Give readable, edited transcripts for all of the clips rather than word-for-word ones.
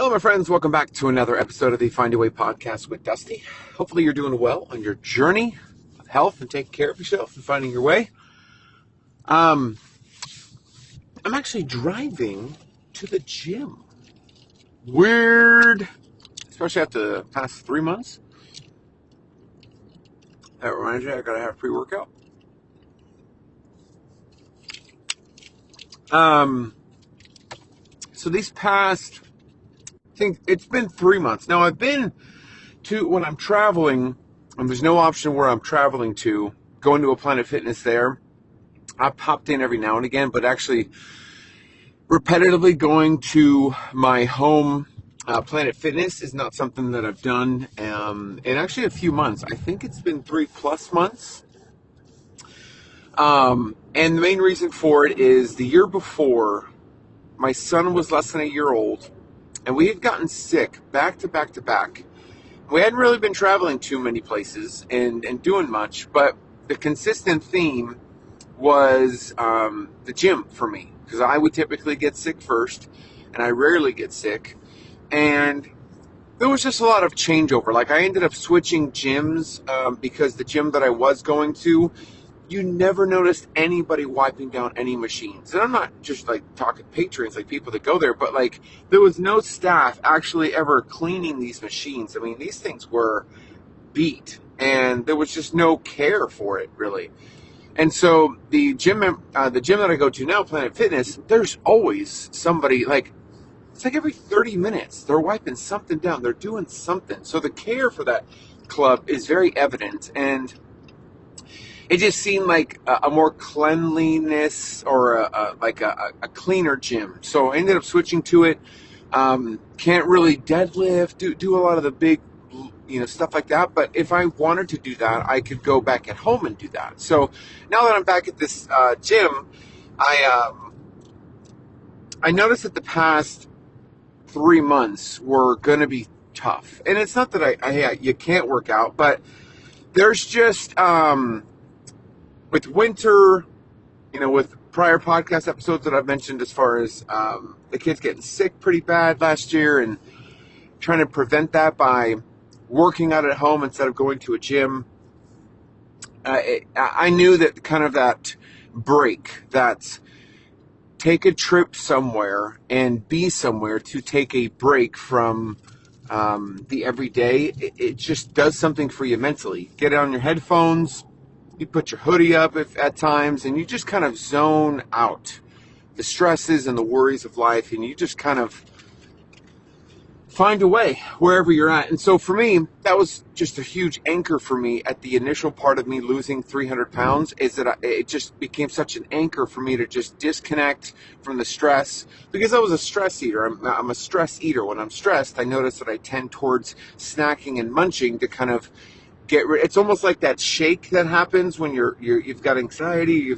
Hello, my friends. Welcome back to another episode of the Find Your Way podcast with Dusty. Hopefully, you're doing well on your journey of health and taking care of yourself and finding your way. I'm actually driving to the gym. Weird, especially after the past 3 months. That reminds me, I gotta have pre-workout. So these past, I think it's been 3 months. Now, I've been to, when I'm traveling, and there's no option where I'm traveling to, going to a Planet Fitness there. I popped in every now and again, but actually repetitively going to my home Planet Fitness is not something that I've done in actually a few months. I think it's been 3+ months. And the main reason for it is the year before, my son was less than a year old, and we had gotten sick back to back to back. We hadn't really been traveling too many places and doing much, but the consistent theme was the gym for me, because I would typically get sick first, and I rarely get sick. And there was just a lot of changeover. Like, I ended up switching gyms because the gym that I was going to, you never noticed anybody wiping down any machines. And I'm not just like talking patrons, like people that go there, but like there was no staff actually ever cleaning these machines. I mean, these things were beat, and there was just no care for it, really. And so the gym that I go to now, Planet Fitness, there's always somebody, like, it's like every 30 minutes, they're wiping something down. They're doing something. So the care for that club is very evident. And it just seemed like a more cleanliness or a cleaner gym. So I ended up switching to it. Can't really deadlift, do a lot of the big, stuff like that. But if I wanted to do that, I could go back at home and do that. So now that I'm back at this gym, I noticed that the past 3 months were going to be tough. And it's not that you can't work out, but there's just, with winter, with prior podcast episodes that I've mentioned as far as the kids getting sick pretty bad last year and trying to prevent that by working out at home instead of going to a gym. I knew that kind of that break, that take a trip somewhere and be somewhere to take a break from the everyday, it just does something for you mentally. Get on your headphones, you put your hoodie up at times, and you just kind of zone out the stresses and the worries of life, and you just kind of find a way wherever you're at. And so for me, that was just a huge anchor for me at the initial part of me losing 300 pounds, is that it just became such an anchor for me to just disconnect from the stress, because I was a stress eater. I'm a stress eater. When I'm stressed, I notice that I tend towards snacking and munching to kind of get rid. It's almost like that shake that happens when you've got anxiety,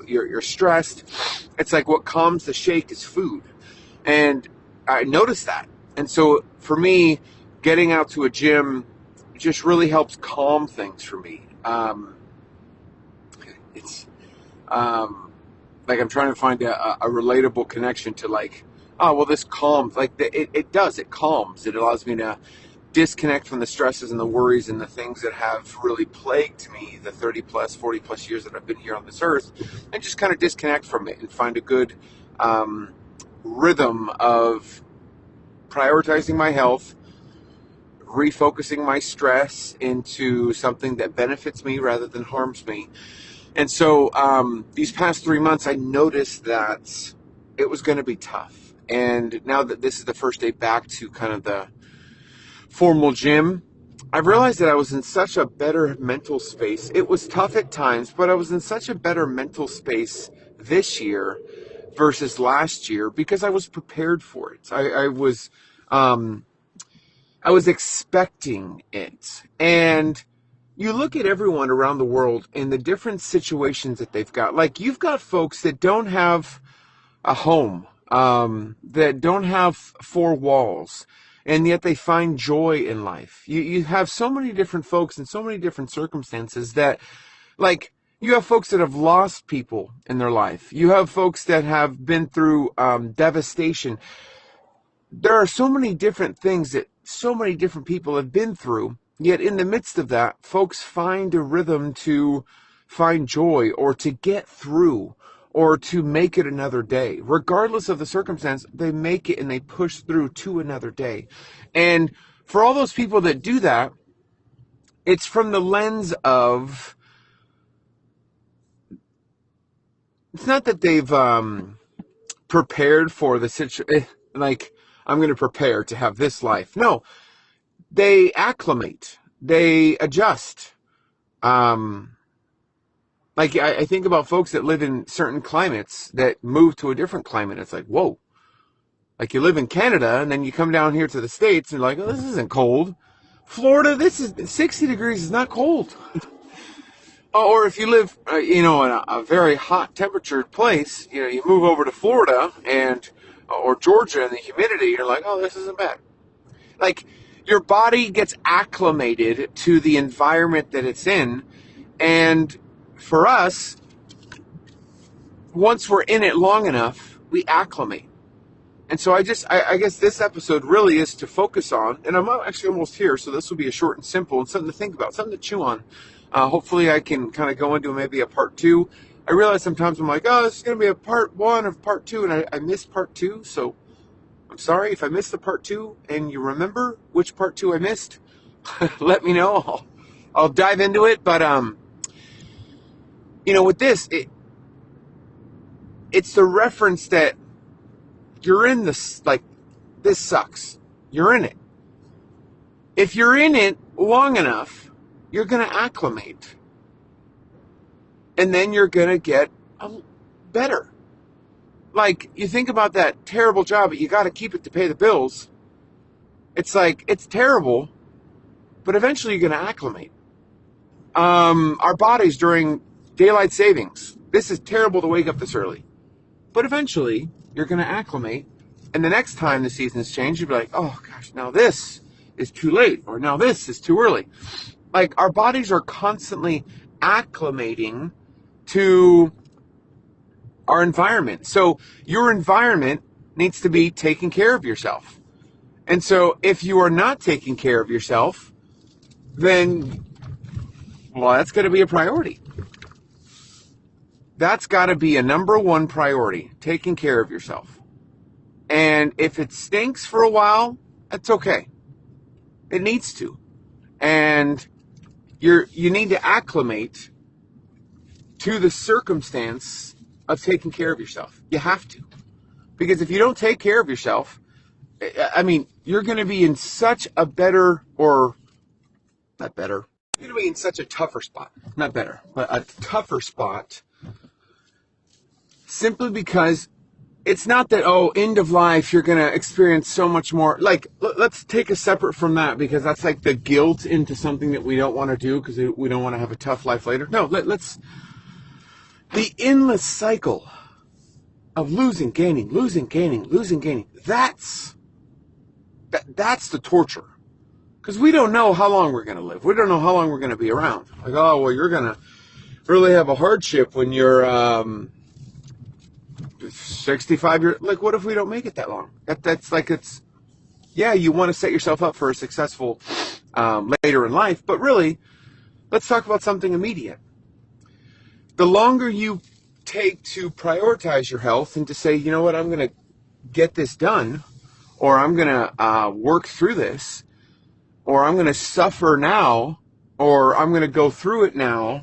you're stressed. It's like what calms the shake is food. And I noticed that. And so for me, getting out to a gym just really helps calm things for me. It's like I'm trying to find a relatable connection to, like, oh, well, this calms. Like, it does. It calms. It allows me to disconnect from the stresses and the worries and the things that have really plagued me the 40+ years that I've been here on this earth, and just kind of disconnect from it and find a good rhythm of prioritizing my health, refocusing my stress into something that benefits me rather than harms me. And so these past 3 months, I noticed that it was going to be tough. And now that this is the first day back to kind of the formal gym, I've realized that I was in such a better mental space. It was tough at times, but I was in such a better mental space this year versus last year because I was prepared for it. I was expecting it. And you look at everyone around the world and the different situations that they've got. Like, you've got folks that don't have a home, that don't have four walls, and yet they find joy in life. You have so many different folks in so many different circumstances that, like, you have folks that have lost people in their life. You have folks that have been through devastation. there are so many different things that so many different people have been through, yet in the midst of that, folks find a rhythm to find joy or to get through or to make it another day. Regardless of the circumstance, they make it and they push through to another day. And for all those people that do that, it's from the lens of, it's not that they've prepared for the situation, like, I'm going to prepare to have this life. No, they acclimate, they adjust. Like, I think about folks that live in certain climates that move to a different climate. It's like, whoa. Like, you live in Canada and then you come down here to the States and you're like, oh, this isn't cold. Florida, this is 60 degrees is not cold. Or if you live, in a very hot temperatured place, you move over to Florida or Georgia and the humidity, you're like, oh, this isn't bad. Like, your body gets acclimated to the environment that it's in. And for us, once we're in it long enough, we acclimate. And so I guess this episode really is to focus on, and I'm actually almost here, so this will be a short and simple and something to think about, something to chew on. Hopefully I can kind of go into maybe a part two. I realize sometimes I'm like, oh, this is going to be a part one of part two, and I missed part two, so I'm sorry if I missed the part two, and you remember which part two I missed. Let me know. I'll dive into it, but with this, it's the reference that you're in this, like, this sucks. You're in it. If you're in it long enough, you're going to acclimate. And then you're going to get better. Like, you think about that terrible job, but you got to keep it to pay the bills. It's like, it's terrible, but eventually you're going to acclimate. Our bodies during daylight savings. This is terrible to wake up this early. But eventually, you're going to acclimate. And the next time the seasons change, you'll be like, oh, gosh, now this is too late. Or now this is too early. Like, our bodies are constantly acclimating to our environment. So your environment needs to be taking care of yourself. And so if you are not taking care of yourself, then, well, that's going to be a priority. That's got to be a number one priority, taking care of yourself. And if it stinks for a while, that's okay. It needs to. And you need to acclimate to the circumstance of taking care of yourself. You have to. Because if you don't take care of yourself, I mean, you're going to be in such a better, or not better, you're going to be in such a tougher spot. Not better, but a tougher spot. Simply because it's not that, end of life, you're going to experience so much more. Like, let's take a separate from that, because that's like the guilt into something that we don't want to do because we don't want to have a tough life later. No, let's, the endless cycle of losing, gaining, losing, gaining, losing, gaining. That's the torture. Because we don't know how long we're going to live. We don't know how long we're going to be around. Like, oh, well, you're going to really have a hardship when you're 65 years. Like, what if we don't make it that long? That's like, you want to set yourself up for a successful later in life. But really, let's talk about something immediate. The longer you take to prioritize your health and to say, you know what, I'm going to get this done, or I'm going to work through this, or I'm going to suffer now, or I'm going to go through it now,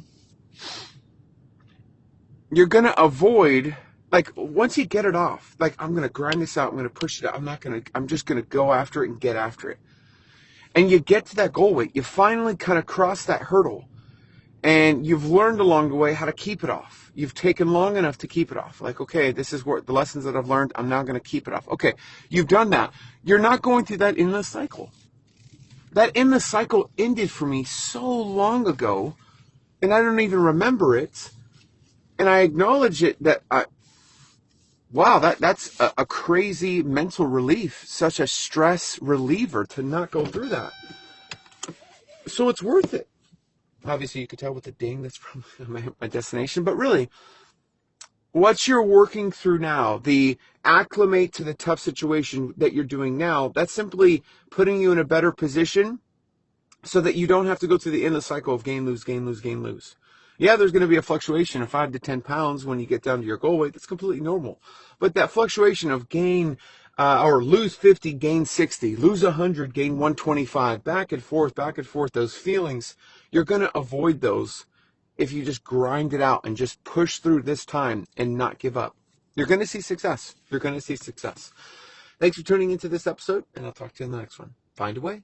you're going to avoid, like, once you get it off, like, I'm going to grind this out, I'm going to push it out, I'm just going to go after it and get after it. And you get to that goal weight, you finally kind of cross that hurdle, and you've learned along the way how to keep it off. You've taken long enough to keep it off. Like, okay, this is what the lessons that I've learned, I'm now going to keep it off. Okay, you've done that. You're not going through that endless cycle. That endless cycle ended for me so long ago, and I don't even remember it. And I acknowledge it that that's a crazy mental relief, such a stress reliever to not go through that. So it's worth it. Obviously, you could tell with the ding that's from my destination, but really, what you're working through now, the acclimate to the tough situation that you're doing now, that's simply putting you in a better position so that you don't have to go through the endless cycle of gain, lose, gain, lose, gain, lose. Yeah, there's going to be a fluctuation of 5 to 10 pounds when you get down to your goal weight. That's completely normal. But that fluctuation of gain or lose 50, gain 60, lose 100, gain 125, back and forth, those feelings, you're going to avoid those if you just grind it out and just push through this time and not give up. You're going to see success. You're going to see success. Thanks for tuning into this episode, and I'll talk to you in the next one. Find a way.